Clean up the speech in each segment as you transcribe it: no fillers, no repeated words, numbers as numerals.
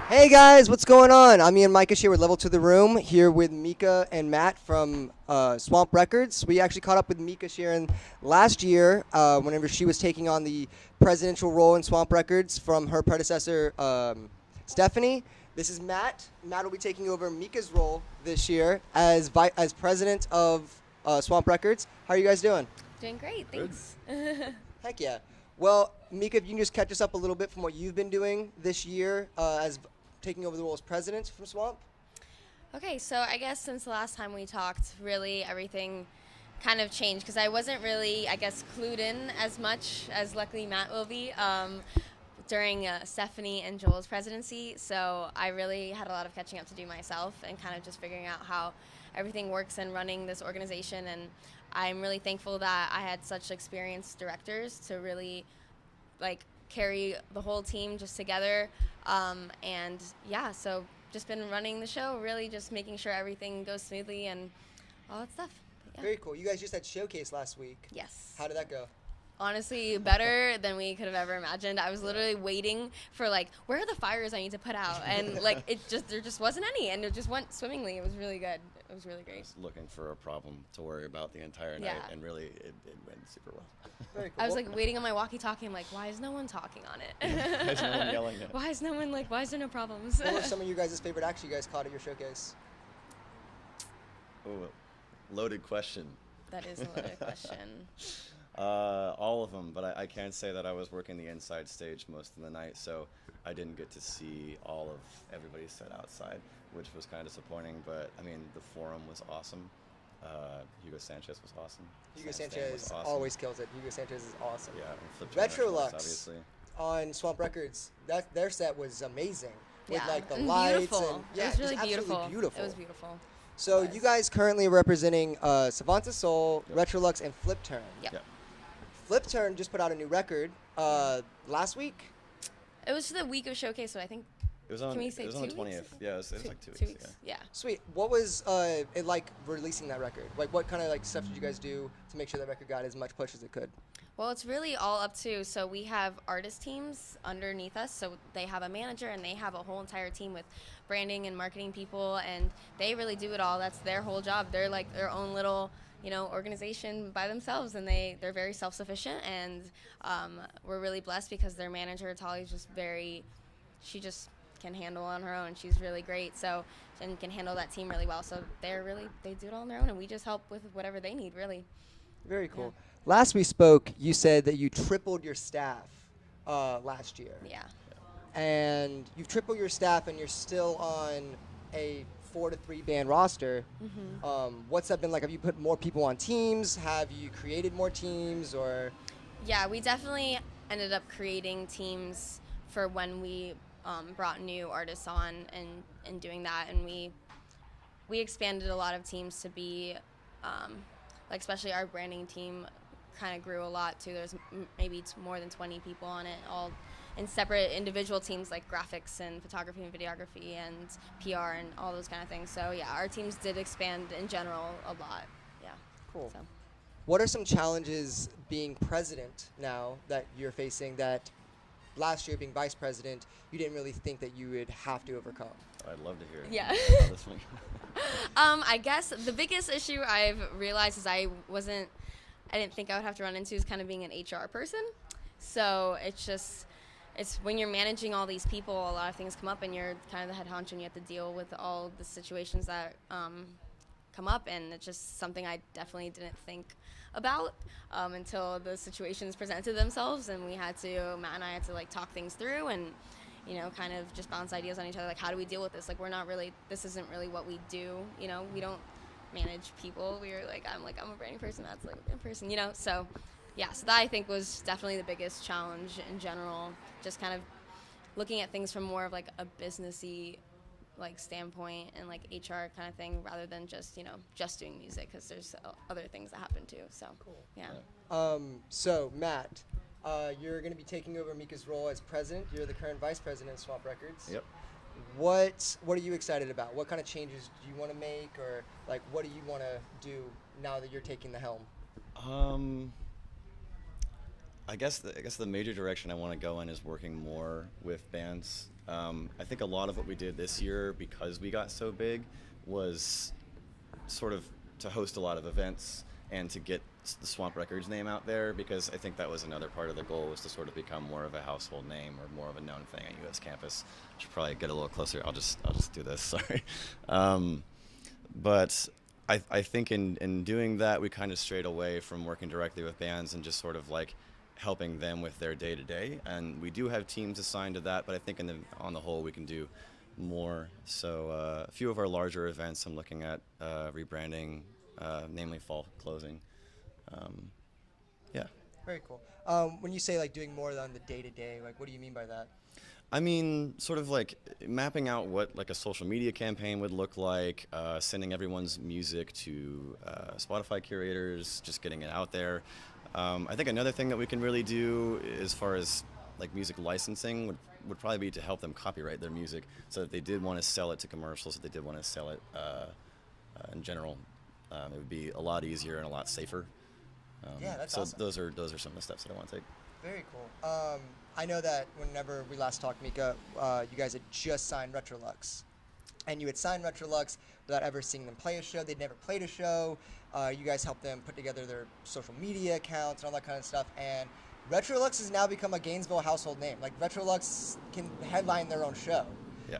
Hey guys, what's going on? I'm Ian Maikisch here with Level to the Room, here with Mika and Matt from Swamp Records. We actually caught up with Mika Sheerin last year whenever she was taking on the presidential role in Swamp Records from her predecessor, Stephanie. This is Matt. Matt will be taking over Mika's role this year as president of Swamp Records. How are you guys doing? Doing great, thanks. Heck yeah. Well, Mika, if you can just catch us up a little bit from what you've been doing this year as taking over the role as president from Swamp. Okay, so I guess since the last time we talked, really everything kind of changed because I wasn't really, I guess, clued in as much as luckily Matt will be during Stephanie and Joel's presidency. So I really had a lot of catching up to do myself and kind of just figuring out how everything works and running this organization. And I'm really thankful that I had such experienced directors to really carry the whole team just together. And yeah, so just been running the show, really just making sure everything goes smoothly and all that stuff. Yeah. Very cool. You guys just had Showcase last week. Yes. How did that go? Honestly, better than we could have ever imagined. I was literally waiting for where are the fires I need to put out? And there just wasn't any, and it just went swimmingly. It was really good. It was really great. I was looking for a problem to worry about the entire night, and really it went super well. Very cool. I was waiting on my walkie-talkie. I'm like, why is no one talking on it? Why is no one yelling at it? Why is no one why is there no problems? What were some of you guys' favorite acts you guys caught at your showcase? Oh, loaded question. That is a loaded question. All of them, but I can't say that I was working the inside stage most of the night, so I didn't get to see all of everybody's set outside, which was kind of disappointing. But I mean, the forum was awesome. Hugo Sanchez was awesome. Hugo Sam Sanchez was awesome. always kills it. Hugo Sanchez is awesome. Yeah, and Flip Retrolux, obviously. on Swamp Records, their set was amazing. With Yeah, the and lights beautiful. and yeah, It was really just absolutely beautiful. It was beautiful. So you guys currently representing Savanta Soul, Yep. Retrolux, and Flip Turn. Yep. Yep. Flip Turn just put out a new record last week. It was the week of showcase, so I think. It was on. Can we say it was on the 2 weeks? 20th. Yeah, it was like 2 2 weeks. weeks. Yeah. Yeah. Sweet. What was it like releasing that record? What kind of stuff did you guys do to make sure that record got as much push as it could? Well, it's really all up to, so we have artist teams underneath us, so they have a manager and they have a whole entire team with branding and marketing people, and they really do it all. That's their whole job. They're like their own little, organization by themselves, and they're very self-sufficient, and we're really blessed because their manager, Tali's she just can handle on her own. She's really great, and can handle that team really well. So they do it all on their own, and we just help with whatever they need, really. Very cool. Yeah. Last we spoke, you said that you tripled your staff last year. Yeah. And you've tripled your staff, and you're still on a 4 to 3 band roster. Mm-hmm. What's that been like? Have you put more people on teams? Have you created more teams, or? Yeah, we definitely ended up creating teams for when we brought new artists on and doing that, and we expanded a lot of teams to be especially our branding team kind of grew a lot too. There's maybe more than 20 people on it, all in separate individual teams like graphics and photography and videography and PR and all those kind of things. So yeah, our teams did expand in general a lot. Yeah. Cool. So. What are some challenges being president now that you're facing that last year being vice president you didn't really think that you would have to overcome? I'd love to hear it. Yeah. How this one- I guess the biggest issue I've realized is I didn't think I would have to run into is kind of being an HR person. So it's when you're managing all these people, a lot of things come up and you're kind of the head honcho and you have to deal with all the situations that come up, and it's just something I definitely didn't think about until the situations presented themselves, and Matt and I had to like talk things through and kind of just bounce ideas on each other, like how do we deal with this? Like this isn't really what we do, we don't manage people. I'm a branding person, that's like a person, so yeah, so that I think was definitely the biggest challenge in general, just kind of looking at things from more of like a businessy standpoint and like HR kind of thing rather than just just doing music, because there's other things that happen too. So Cool. Yeah. So Matt, you're going to be taking over Mika's role as president. You're the current vice president of Swamp Records. Yep. What are you excited about? What kind of changes do you want to make, or what do you want to do now that you're taking the helm? I guess the major direction I want to go in is working more with bands I think a lot of what we did this year, because we got so big, was sort of to host a lot of events and to get the Swamp Records name out there, because I think that was another part of the goal, was to sort of become more of a household name or more of a known thing at US campus. Should probably get a little closer. I'll just do this. Sorry. But I think in doing that, we kind of strayed away from working directly with bands and just sort of like helping them with their day-to-day. And we do have teams assigned to that, but I think on the whole we can do more. So a few of our larger events I'm looking at rebranding, namely fall closing. Yeah. Very cool. When you say like doing more on the day-to-day, like what do you mean by that? I mean, sort of like mapping out what like a social media campaign would look like, sending everyone's music to Spotify curators, just getting it out there. I think another thing that we can really do as far as like music licensing would probably be to help them copyright their music, so that they did want to sell it to commercials, if they did want to sell it in general, it would be a lot easier and a lot safer. Yeah, that's so awesome. those are some of the steps that I want to take. Very cool. I know that whenever we last talked, Mika, you guys had just signed Retrolux. And you had signed Retrolux without ever seeing them play a show. They'd never played a show. You guys helped them put together their social media accounts and all that kind of stuff. And Retrolux has now become a Gainesville household name. Like, Retrolux can headline their own show. Yeah.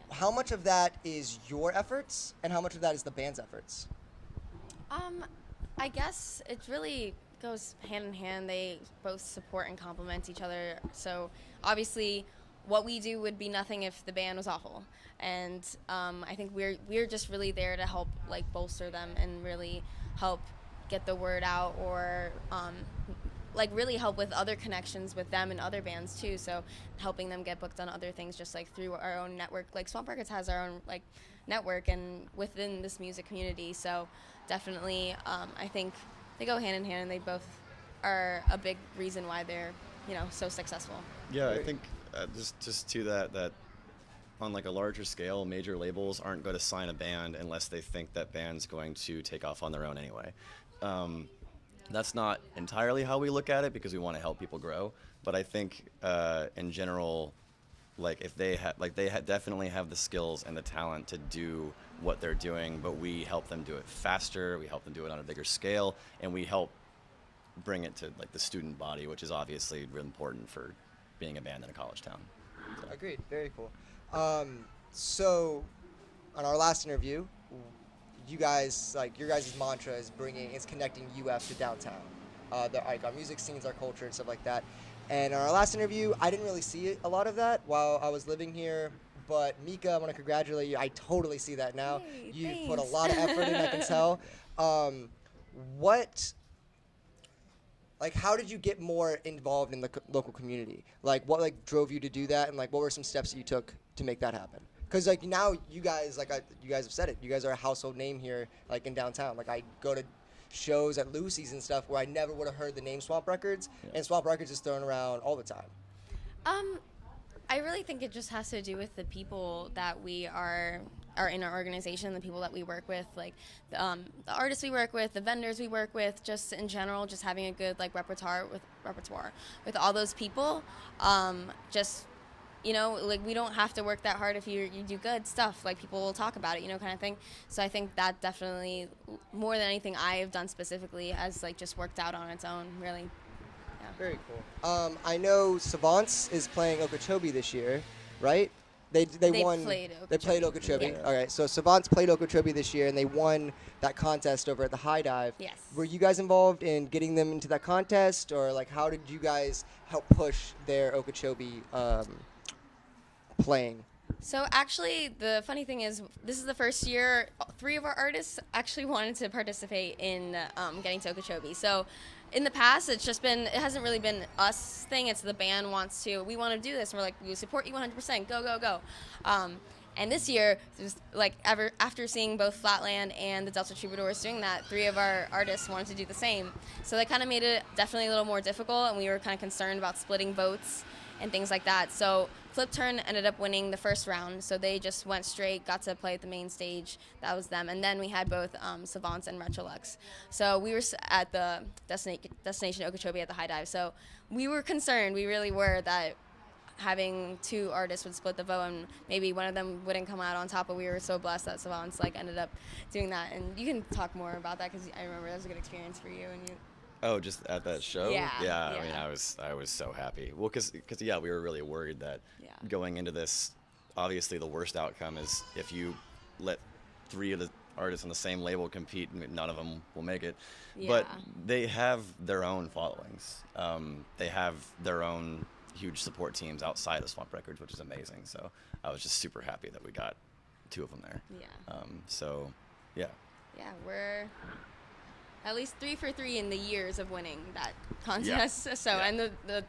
How much of that is your efforts, and how much of that is the band's efforts? I guess it really goes hand in hand. They both support and complement each other. So obviously, what we do would be nothing if the band was awful. And I think we're just really there to help like bolster them and really help get the word out, or like really help with other connections with them and other bands too. So helping them get booked on other things, just like through our own network. Like Swamp Records has our own like network and within this music community. So definitely, I think they go hand in hand, and they both are a big reason why they're so successful. Yeah, I think just to that on like a larger scale, major labels aren't going to sign a band unless they think that band's going to take off on their own anyway. That's not entirely how we look at it, because we want to help people grow. But I think in general, like if they definitely have the skills and the talent to do what they're doing, but we help them do it faster, we help them do it on a bigger scale, and we help bring it to like the student body, which is obviously really important for being a band in a college town. So. Agreed. Very cool. So on our last interview, you guys, like, your guys' mantra is connecting UF to downtown. Like our music scenes, our culture, and stuff like that. And in our last interview, I didn't really see a lot of that while I was living here. But Mika, I want to congratulate you. I totally see that now. Hey, You thanks. put a lot of effort in, I can tell. How did you get more involved in the local community? Like, what drove you to do that, and like, what were some steps that you took to make that happen? Because like now, you guys, you guys have said it. You guys are a household name here, like in downtown. Like I go to shows at Lucy's and stuff where I never would have heard the name Swamp Records, and Swamp Records is thrown around all the time. I really think it just has to do with the people that we are in our organization, the people that we work with, like the artists we work with, the vendors we work with, just in general, just having a good like repertoire with all those people. Like we don't have to work that hard if you do good stuff. Like people will talk about it, kind of thing. So I think that definitely, more than anything I've done specifically, has like just worked out on its own, really. Yeah. Very cool. I know Savants is playing Okeechobee this year, right? They won. They played Okeechobee. Yeah. All right. So Savants played Okeechobee this year, and they won that contest over at the High Dive. Yes. Were you guys involved in getting them into that contest, or like how did you guys help push their Okeechobee playing? So actually, the funny thing is, this is the first year 3 of our artists actually wanted to participate in getting to Okeechobee. So in the past, it hasn't really been us thing. It's the band wants to. We want to do this. And we're like, we support you 100%. Go, go, go. And this year, just like after seeing both Flatland and the Delta Troubadours doing that, 3 of our artists wanted to do the same. So that kind of made it definitely a little more difficult, and we were kind of concerned about splitting votes and things like that. So Flip Turn ended up winning the first round, so they just went straight, got to play at the main stage. That was them. And then we had both Savants and Retrolux. So we were at the Destination Okeechobee at the High Dive. So we were concerned, we really were, that having two artists would split the vote, and maybe one of them wouldn't come out on top, but we were so blessed that Savant's like ended up doing that. And you can talk more about that because I remember that was a good experience for you. And you. Oh, just at that show? Yeah. I mean, I was so happy. Well, because yeah, we were really worried that going into this, obviously the worst outcome is if you let three of the artists on the same label compete, none of them will make it. Yeah. But they have their own followings. They have their own huge support teams outside of Swamp Records, which is amazing. So I was just super happy that we got two of them there. Yeah. So, yeah. Yeah, we're at least 3 for 3 in the years of winning that contest. Yeah. So, and the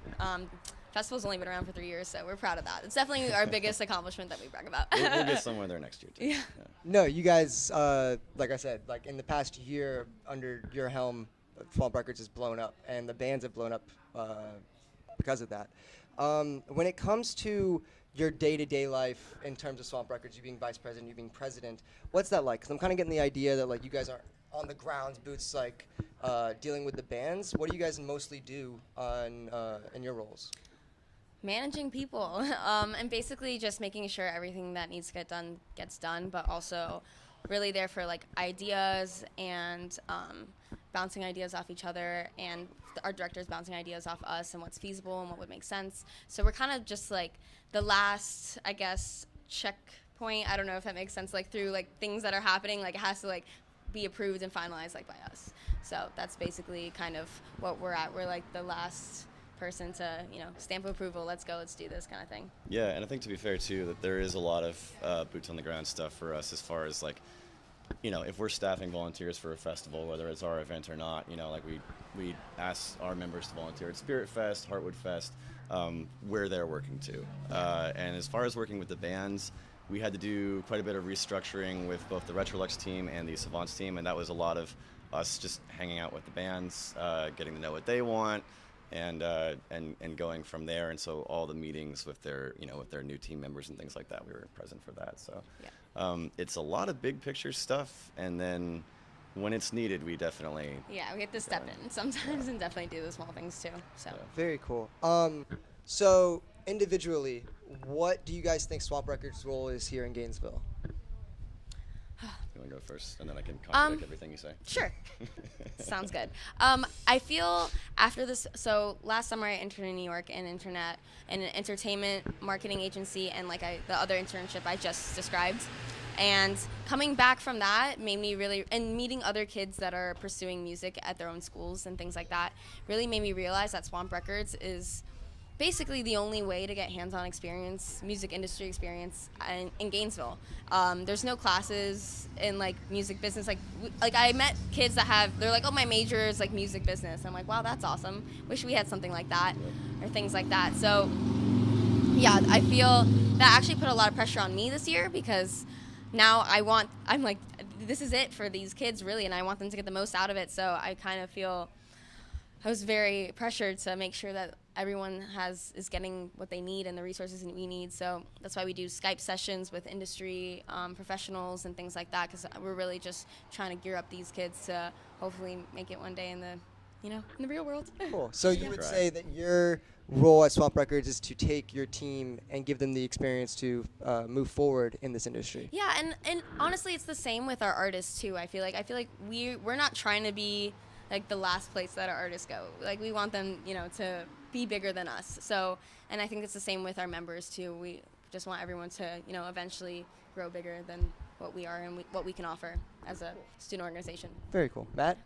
festival's only been around for 3 years, so we're proud of that. It's definitely our biggest accomplishment that we brag about. We'll get somewhere there next year, too. Yeah. No, you guys, like I said, like in the past year under your helm, Swamp Records has blown up, and the bands have blown up because of that. When it comes to your day-to-day life in terms of Swamp Records, you being vice president, you being president, what's that like? Because I'm kind of getting the idea that like you guys are on the ground, boots like dealing with the bands. What do you guys mostly do in your roles? Managing people, and basically just making sure everything that needs to get done gets done, but also really there for like ideas and bouncing ideas off each other, and our directors bouncing ideas off us and what's feasible and what would make sense. So we're kind of just like the last, I guess, checkpoint. I don't know if that makes sense. Like through like things that are happening, like it has to like be approved and finalized like by us. So that's basically kind of what we're at. We're like the last person to, you know, stamp approval, let's go, let's do this kind of thing. Yeah, and I think to be fair too, that there is a lot of boots on the ground stuff for us as far as like, you know, if we're staffing volunteers for a festival, whether it's our event or not, you know, like we ask our members to volunteer at Spirit Fest, Heartwood Fest, where they're working too. And as far as working with the bands, we had to do quite a bit of restructuring with both the Retrolux team and the Savants team, and that was a lot of us just hanging out with the bands, getting to know what they want, and going from there. And so all the meetings with their, you know, with their new team members and things like that, we were present for that. So it's a lot of big picture stuff, and then when it's needed, we definitely we have to step in sometimes and definitely do the small things too. So Very cool. So individually, what do you guys think Swamp Records' role is here in Gainesville? You want to go first, and then I can contradict everything you say? Sure. Sounds good. I feel after this, so last summer I interned in New York in internet and an entertainment marketing agency, and like the other internship I just described. And coming back from that made me really, and meeting other kids that are pursuing music at their own schools and things like that, really made me realize that Swamp Records is basically the only way to get hands-on experience, music industry experience in Gainesville. There's no classes in like music business. Like I met kids that they're like, oh, my major is like music business. I'm like, wow, that's awesome. Wish we had something like that or things like that. So yeah, I feel that actually put a lot of pressure on me this year, because now I'm like, this is it for these kids really, and I want them to get the most out of it. So I kind of feel I was very pressured to make sure that everyone is getting what they need and the resources that we need. So that's why we do Skype sessions with industry professionals and things like that, because we're really just trying to gear up these kids to hopefully make it one day in the real world. Cool. So you would say that your role at Swamp Records is to take your team and give them the experience to move forward in this industry. Yeah, and honestly, it's the same with our artists too. I feel like we're not trying to be like the last place that our artists go. Like we want them, you know, to be bigger than us. So, and I think it's the same with our members too. We just want everyone to, you know, eventually grow bigger than what we are and what we can offer as a student organization. Very cool. Matt?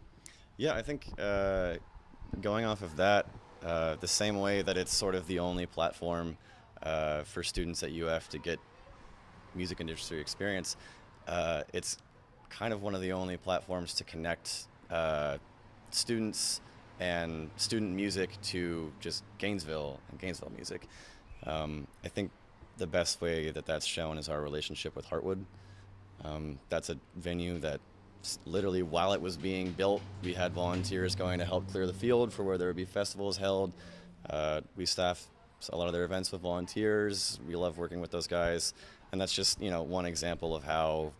Yeah, I think going off of that, the same way that it's sort of the only platform for students at UF to get music industry experience, it's kind of one of the only platforms to connect students and student music to just Gainesville and Gainesville music. I think the best way that that's shown is our relationship with Heartwood. That's a venue that literally while it was being built, we had volunteers going to help clear the field for where there would be festivals held. We staff a lot of their events with volunteers. We love working with those guys. And that's just, you know, one example of how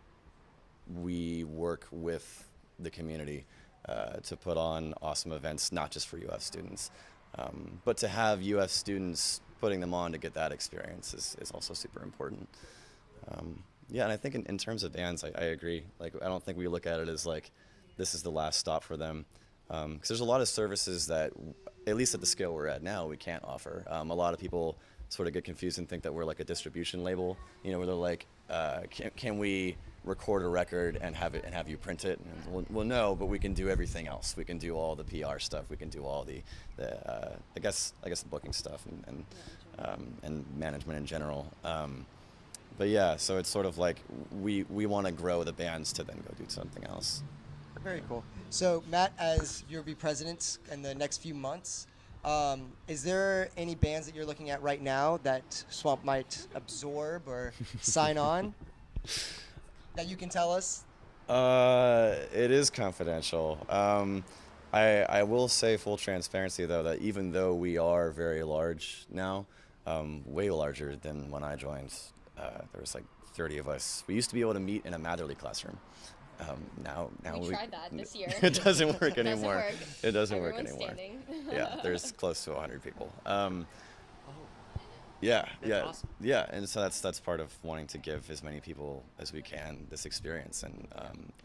we work with the community to put on awesome events, not just for UF students, but to have UF students putting them on to get that experience is also super important. Yeah, and I think in terms of bands, I agree. Like, I don't think we look at it as like this is the last stop for them, because there's a lot of services that, at least at the scale we're at now, we can't offer. A lot of people sort of get confused and think that we're like a distribution label, where they're like, can we record a record and have you print it? And well, no, but we can do everything else. We can do all the PR stuff. We can do all the I guess the booking stuff and management in general. But yeah, so it's sort of like we want to grow the bands to then go do something else. Very cool. So Matt, as you'll be president in the next few months, is there any bands that you're looking at right now that Swamp might absorb or sign on that you can tell us? It is confidential. I will say, full transparency though, that even though we are very large now, way larger than when I joined, there was like 30 of us. We used to be able to meet in a Matherly classroom. Now we tried that this year. It doesn't work anymore. Doesn't work. It doesn't Everyone's work anymore. standing. Yeah, there's close to 100 people. That's Yeah, awesome. yeah, and so that's part of wanting to give as many people as we can this experience. And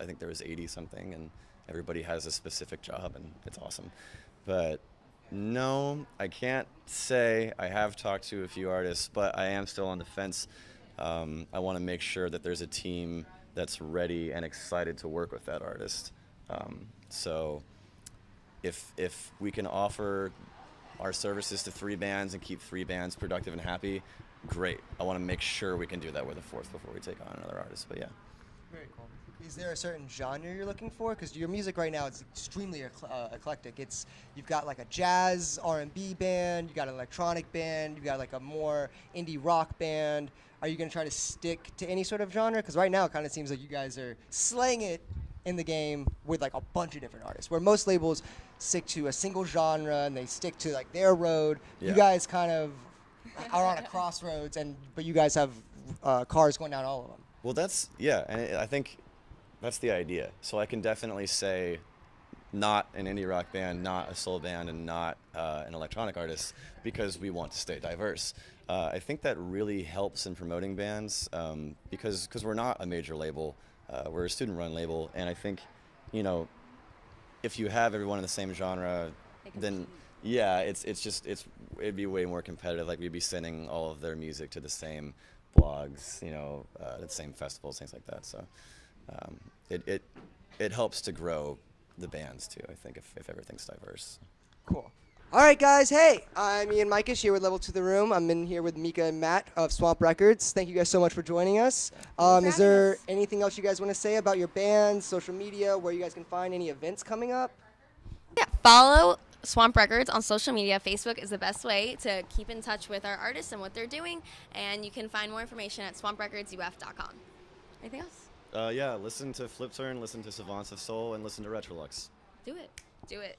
I think there was 80 something, and everybody has a specific job, and it's awesome. But no, I can't say. I have talked to a few artists, but I am still on the fence. I want to make sure that there's a team that's ready and excited to work with that artist. So if we can offer our services to 3 bands and keep 3 bands productive and happy, great. I want to make sure we can do that with a 4th before we take on another artist. But yeah. Very cool. Is there a certain genre you're looking for? Because your music right now is extremely eclectic. You've got like a jazz R&B band, you got an electronic band, you got like a more indie rock band. Are you going to try to stick to any sort of genre? Because right now it kind of seems like you guys are slaying it in the game with like a bunch of different artists, where most labels stick to a single genre and they stick to like their road. Yeah. You guys kind of are on a crossroads, but you guys have cars going down all of them. Well, and I think that's the idea. So I can definitely say not an indie rock band, not a soul band, and not an electronic artist, because we want to stay diverse. I think that really helps in promoting bands, because we're not a major label. We're a student-run label, and I think, if you have everyone in the same genre, then yeah, it'd be way more competitive. Like, we'd be sending all of their music to the same blogs, the same festivals, things like that. So it helps to grow the bands too, I think, if everything's diverse. Cool. All right, guys. Hey, I'm Ian Maikisch here with Level to the Room. I'm in here with Mika and Matt of Swamp Records. Thank you guys so much for joining us. Is there anything else you guys want to say about your band, social media, where you guys can find any events coming up? Yeah, follow Swamp Records on social media. Facebook is the best way to keep in touch with our artists and what they're doing, and you can find more information at swamprecordsuf.com. Anything else? Yeah, listen to Flip Turn, listen to Savants of Soul, and listen to Retrolux. Do it.